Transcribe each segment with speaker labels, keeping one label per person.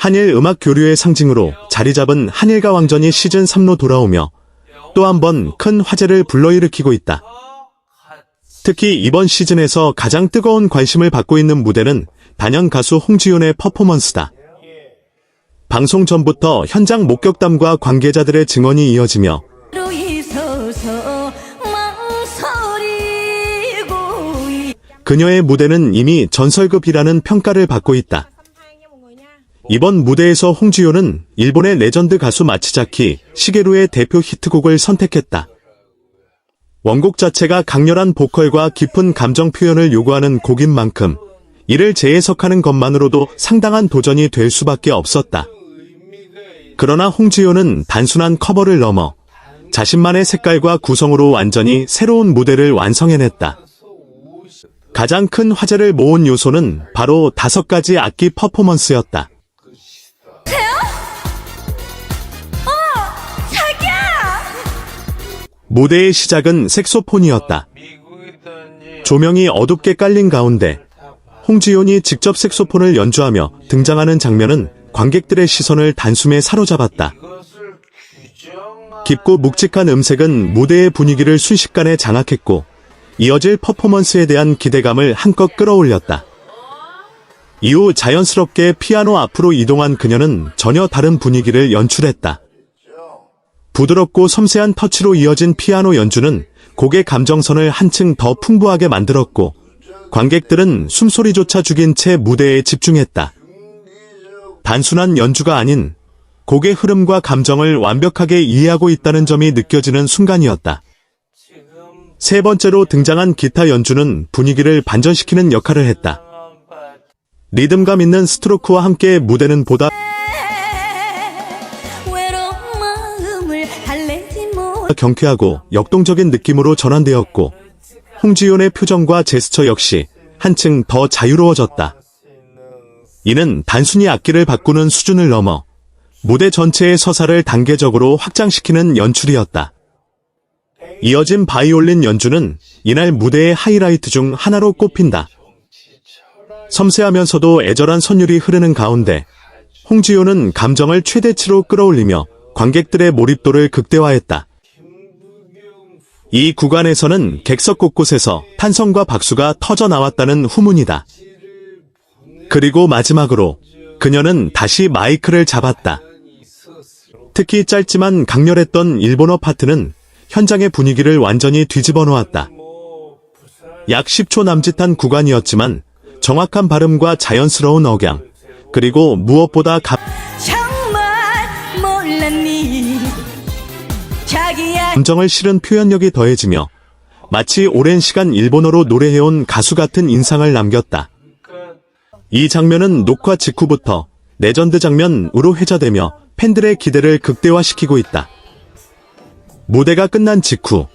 Speaker 1: 한일 음악 교류의 상징으로 자리 잡은 한일가 왕전이 시즌 3로 돌아오며 또 한 번 큰 화제를 불러일으키고 있다. 특히 이번 시즌에서 가장 뜨거운 관심을 받고 있는 무대는 단연 가수 홍지윤의 퍼포먼스다. 방송 전부터 현장 목격담과 관계자들의 증언이 이어지며 그녀의 무대는 이미 전설급이라는 평가를 받고 있다. 이번 무대에서 홍지윤은 일본의 레전드 가수 마츠자키 시게루의 대표 히트곡을 선택했다. 원곡 자체가 강렬한 보컬과 깊은 감정 표현을 요구하는 곡인 만큼 이를 재해석하는 것만으로도 상당한 도전이 될 수밖에 없었다. 그러나 홍지윤은 단순한 커버를 넘어 자신만의 색깔과 구성으로 완전히 새로운 무대를 완성해냈다. 가장 큰 화제를 모은 요소는 바로 5가지 악기 퍼포먼스였다. 무대의 시작은 색소폰이었다. 조명이 어둡게 깔린 가운데 홍지윤이 직접 색소폰을 연주하며 등장하는 장면은 관객들의 시선을 단숨에 사로잡았다. 깊고 묵직한 음색은 무대의 분위기를 순식간에 장악했고 이어질 퍼포먼스에 대한 기대감을 한껏 끌어올렸다. 이후 자연스럽게 피아노 앞으로 이동한 그녀는 전혀 다른 분위기를 연출했다. 부드럽고 섬세한 터치로 이어진 피아노 연주는 곡의 감정선을 한층 더 풍부하게 만들었고 관객들은 숨소리조차 죽인 채 무대에 집중했다. 단순한 연주가 아닌 곡의 흐름과 감정을 완벽하게 이해하고 있다는 점이 느껴지는 순간이었다. 세 번째로 등장한 기타 연주는 분위기를 반전시키는 역할을 했다. 리듬감 있는 스트로크와 함께 무대는 보다 경쾌하고 역동적인 느낌으로 전환되었고 홍지윤의 표정과 제스처 역시 한층 더 자유로워졌다. 이는 단순히 악기를 바꾸는 수준을 넘어 무대 전체의 서사를 단계적으로 확장시키는 연출이었다. 이어진 바이올린 연주는 이날 무대의 하이라이트 중 하나로 꼽힌다. 섬세하면서도 애절한 선율이 흐르는 가운데 홍지윤은 감정을 최대치로 끌어올리며 관객들의 몰입도를 극대화했다. 이 구간에서는 객석 곳곳에서 탄성과 박수가 터져 나왔다는 후문이다. 그리고 마지막으로 그녀는 다시 마이크를 잡았다. 특히 짧지만 강렬했던 일본어 파트는 현장의 분위기를 완전히 뒤집어 놓았다. 약 10초 남짓한 구간이었지만 정확한 발음과 자연스러운 억양, 그리고 무엇보다 감정을 실은 표현력이 더해지며 마치 오랜 시간 일본어로 노래해온 가수 같은 인상을 남겼다. 이 장면은 녹화 직후부터 레전드 장면으로 회자되며 팬들의 기대를 극대화시키고 있다. 무대가 끝난 직후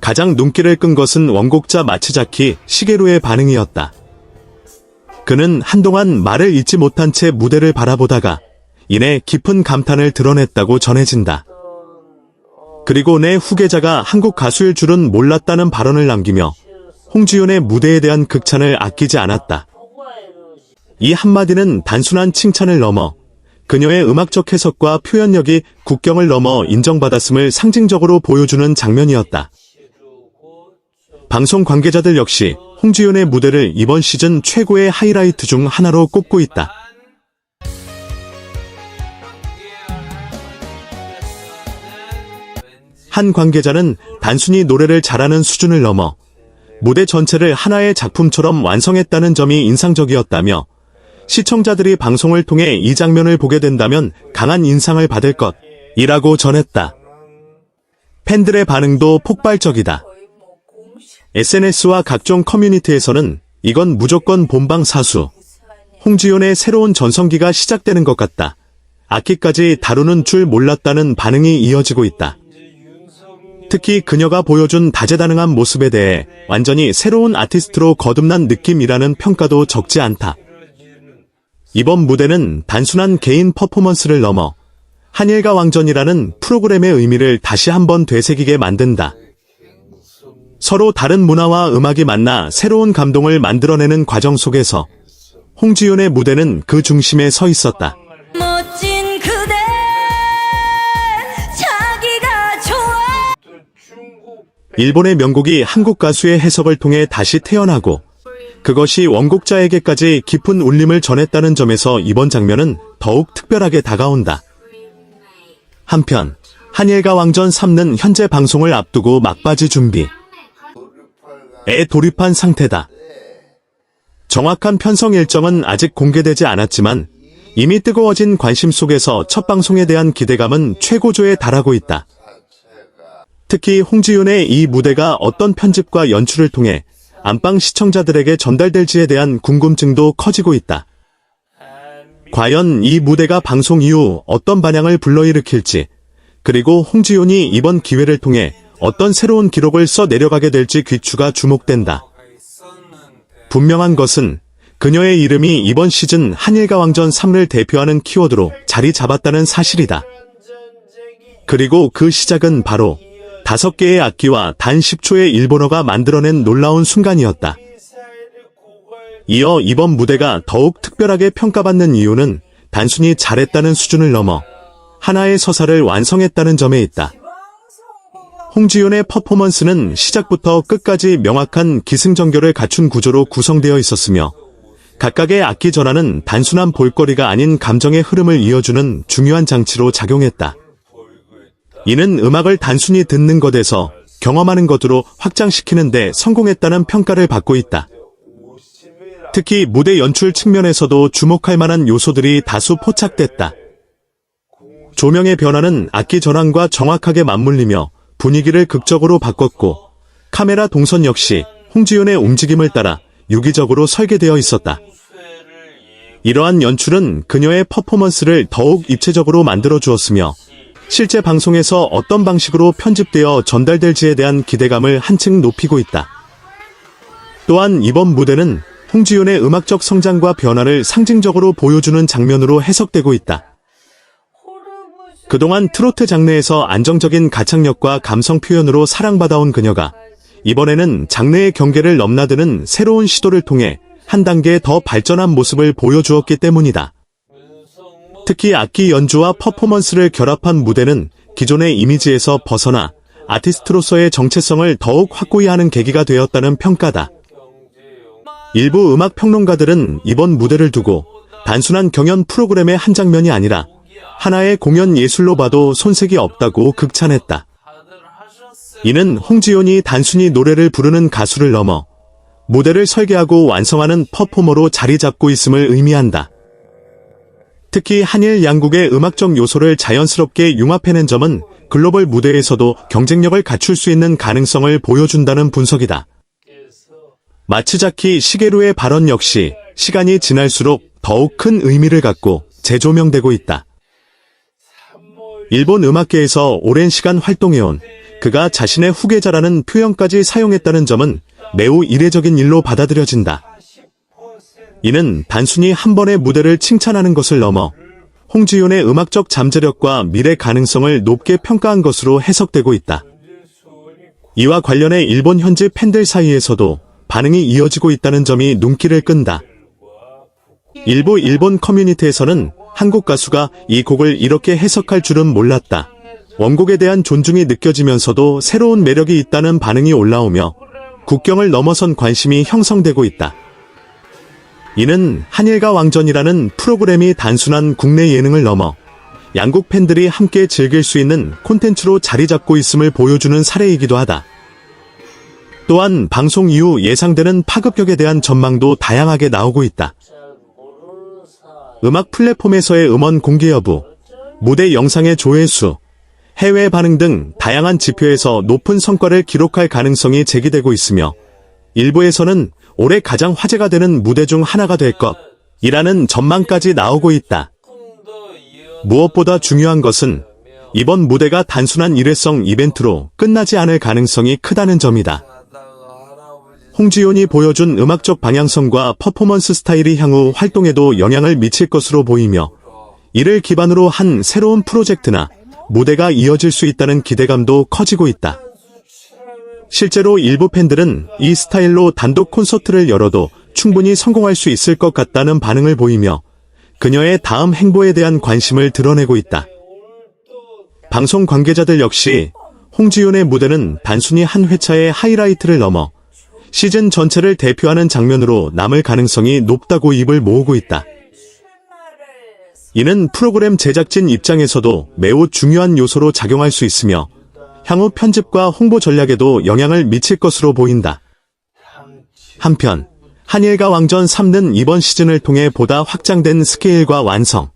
Speaker 1: 가장 눈길을 끈 것은 원곡자 마츠자키 시게루의 반응이었다. 그는 한동안 말을 잇지 못한 채 무대를 바라보다가 이내 깊은 감탄을 드러냈다고 전해진다. 그리고 내 후계자가 한국 가수일 줄은 몰랐다는 발언을 남기며 홍지윤의 무대에 대한 극찬을 아끼지 않았다. 이 한마디는 단순한 칭찬을 넘어 그녀의 음악적 해석과 표현력이 국경을 넘어 인정받았음을 상징적으로 보여주는 장면이었다. 방송 관계자들 역시 홍지윤의 무대를 이번 시즌 최고의 하이라이트 중 하나로 꼽고 있다. 한 관계자는 단순히 노래를 잘하는 수준을 넘어 무대 전체를 하나의 작품처럼 완성했다는 점이 인상적이었다며 시청자들이 방송을 통해 이 장면을 보게 된다면 강한 인상을 받을 것이라고 전했다. 팬들의 반응도 폭발적이다. SNS와 각종 커뮤니티에서는 이건 무조건 본방사수, 홍지윤의 새로운 전성기가 시작되는 것 같다, 악기까지 다루는 줄 몰랐다는 반응이 이어지고 있다. 특히 그녀가 보여준 다재다능한 모습에 대해 완전히 새로운 아티스트로 거듭난 느낌이라는 평가도 적지 않다. 이번 무대는 단순한 개인 퍼포먼스를 넘어 한일가 왕전이라는 프로그램의 의미를 다시 한번 되새기게 만든다. 서로 다른 문화와 음악이 만나 새로운 감동을 만들어내는 과정 속에서 홍지윤의 무대는 그 중심에 서 있었다. 일본의 명곡이 한국 가수의 해석을 통해 다시 태어나고 그것이 원곡자에게까지 깊은 울림을 전했다는 점에서 이번 장면은 더욱 특별하게 다가온다. 한편 한일가 왕전 3는 현재 방송을 앞두고 막바지 준비에 돌입한 상태다. 정확한 편성 일정은 아직 공개되지 않았지만 이미 뜨거워진 관심 속에서 첫 방송에 대한 기대감은 최고조에 달하고 있다. 특히 홍지윤의 이 무대가 어떤 편집과 연출을 통해 안방 시청자들에게 전달될지에 대한 궁금증도 커지고 있다. 과연 이 무대가 방송 이후 어떤 반향을 불러일으킬지, 그리고 홍지윤이 이번 기회를 통해 어떤 새로운 기록을 써 내려가게 될지 귀추가 주목된다. 분명한 것은 그녀의 이름이 이번 시즌 한일가 왕전 3를 대표하는 키워드로 자리 잡았다는 사실이다. 그리고 그 시작은 바로 5개의 악기와 단 10초의 일본어가 만들어낸 놀라운 순간이었다. 이어 이번 무대가 더욱 특별하게 평가받는 이유는 단순히 잘했다는 수준을 넘어 하나의 서사를 완성했다는 점에 있다. 홍지윤의 퍼포먼스는 시작부터 끝까지 명확한 기승전결을 갖춘 구조로 구성되어 있었으며 각각의 악기 전환은 단순한 볼거리가 아닌 감정의 흐름을 이어주는 중요한 장치로 작용했다. 이는 음악을 단순히 듣는 것에서 경험하는 것으로 확장시키는 데 성공했다는 평가를 받고 있다. 특히 무대 연출 측면에서도 주목할 만한 요소들이 다수 포착됐다. 조명의 변화는 악기 전환과 정확하게 맞물리며 분위기를 극적으로 바꿨고 카메라 동선 역시 홍지윤의 움직임을 따라 유기적으로 설계되어 있었다. 이러한 연출은 그녀의 퍼포먼스를 더욱 입체적으로 만들어 주었으며 실제 방송에서 어떤 방식으로 편집되어 전달될지에 대한 기대감을 한층 높이고 있다. 또한 이번 무대는 홍지윤의 음악적 성장과 변화를 상징적으로 보여주는 장면으로 해석되고 있다. 그동안 트로트 장르에서 안정적인 가창력과 감성 표현으로 사랑받아온 그녀가 이번에는 장르의 경계를 넘나드는 새로운 시도를 통해 한 단계 더 발전한 모습을 보여주었기 때문이다. 특히 악기 연주와 퍼포먼스를 결합한 무대는 기존의 이미지에서 벗어나 아티스트로서의 정체성을 더욱 확고히 하는 계기가 되었다는 평가다. 일부 음악 평론가들은 이번 무대를 두고 단순한 경연 프로그램의 한 장면이 아니라 하나의 공연 예술로 봐도 손색이 없다고 극찬했다. 이는 홍지윤이 단순히 노래를 부르는 가수를 넘어 무대를 설계하고 완성하는 퍼포머로 자리 잡고 있음을 의미한다. 특히 한일 양국의 음악적 요소를 자연스럽게 융합해낸 점은 글로벌 무대에서도 경쟁력을 갖출 수 있는 가능성을 보여준다는 분석이다. 마츠자키 시게루의 발언 역시 시간이 지날수록 더욱 큰 의미를 갖고 재조명되고 있다. 일본 음악계에서 오랜 시간 활동해온 그가 자신의 후계자라는 표현까지 사용했다는 점은 매우 이례적인 일로 받아들여진다. 이는 단순히 한 번의 무대를 칭찬하는 것을 넘어 홍지윤의 음악적 잠재력과 미래 가능성을 높게 평가한 것으로 해석되고 있다. 이와 관련해 일본 현지 팬들 사이에서도 반응이 이어지고 있다는 점이 눈길을 끈다. 일부 일본 커뮤니티에서는 한국 가수가 이 곡을 이렇게 해석할 줄은 몰랐다. 원곡에 대한 존중이 느껴지면서도 새로운 매력이 있다는 반응이 올라오며 국경을 넘어선 관심이 형성되고 있다. 이는 한일가 왕전이라는 프로그램이 단순한 국내 예능을 넘어 양국 팬들이 함께 즐길 수 있는 콘텐츠로 자리 잡고 있음을 보여주는 사례이기도 하다. 또한 방송 이후 예상되는 파급력에 대한 전망도 다양하게 나오고 있다. 음악 플랫폼에서의 음원 공개 여부, 무대 영상의 조회수, 해외 반응 등 다양한 지표에서 높은 성과를 기록할 가능성이 제기되고 있으며 일부에서는 올해 가장 화제가 되는 무대 중 하나가 될 것이라는 전망까지 나오고 있다. 무엇보다 중요한 것은 이번 무대가 단순한 일회성 이벤트로 끝나지 않을 가능성이 크다는 점이다. 홍지윤이 보여준 음악적 방향성과 퍼포먼스 스타일이 향후 활동에도 영향을 미칠 것으로 보이며 이를 기반으로 한 새로운 프로젝트나 무대가 이어질 수 있다는 기대감도 커지고 있다. 실제로 일부 팬들은 이 스타일로 단독 콘서트를 열어도 충분히 성공할 수 있을 것 같다는 반응을 보이며 그녀의 다음 행보에 대한 관심을 드러내고 있다. 방송 관계자들 역시 홍지윤의 무대는 단순히 한 회차의 하이라이트를 넘어 시즌 전체를 대표하는 장면으로 남을 가능성이 높다고 입을 모으고 있다. 이는 프로그램 제작진 입장에서도 매우 중요한 요소로 작용할 수 있으며 향후 편집과 홍보 전략에도 영향을 미칠 것으로 보인다. 한편 한일과 왕전 3는 이번 시즌을 통해 보다 확장된 스케일과 완성,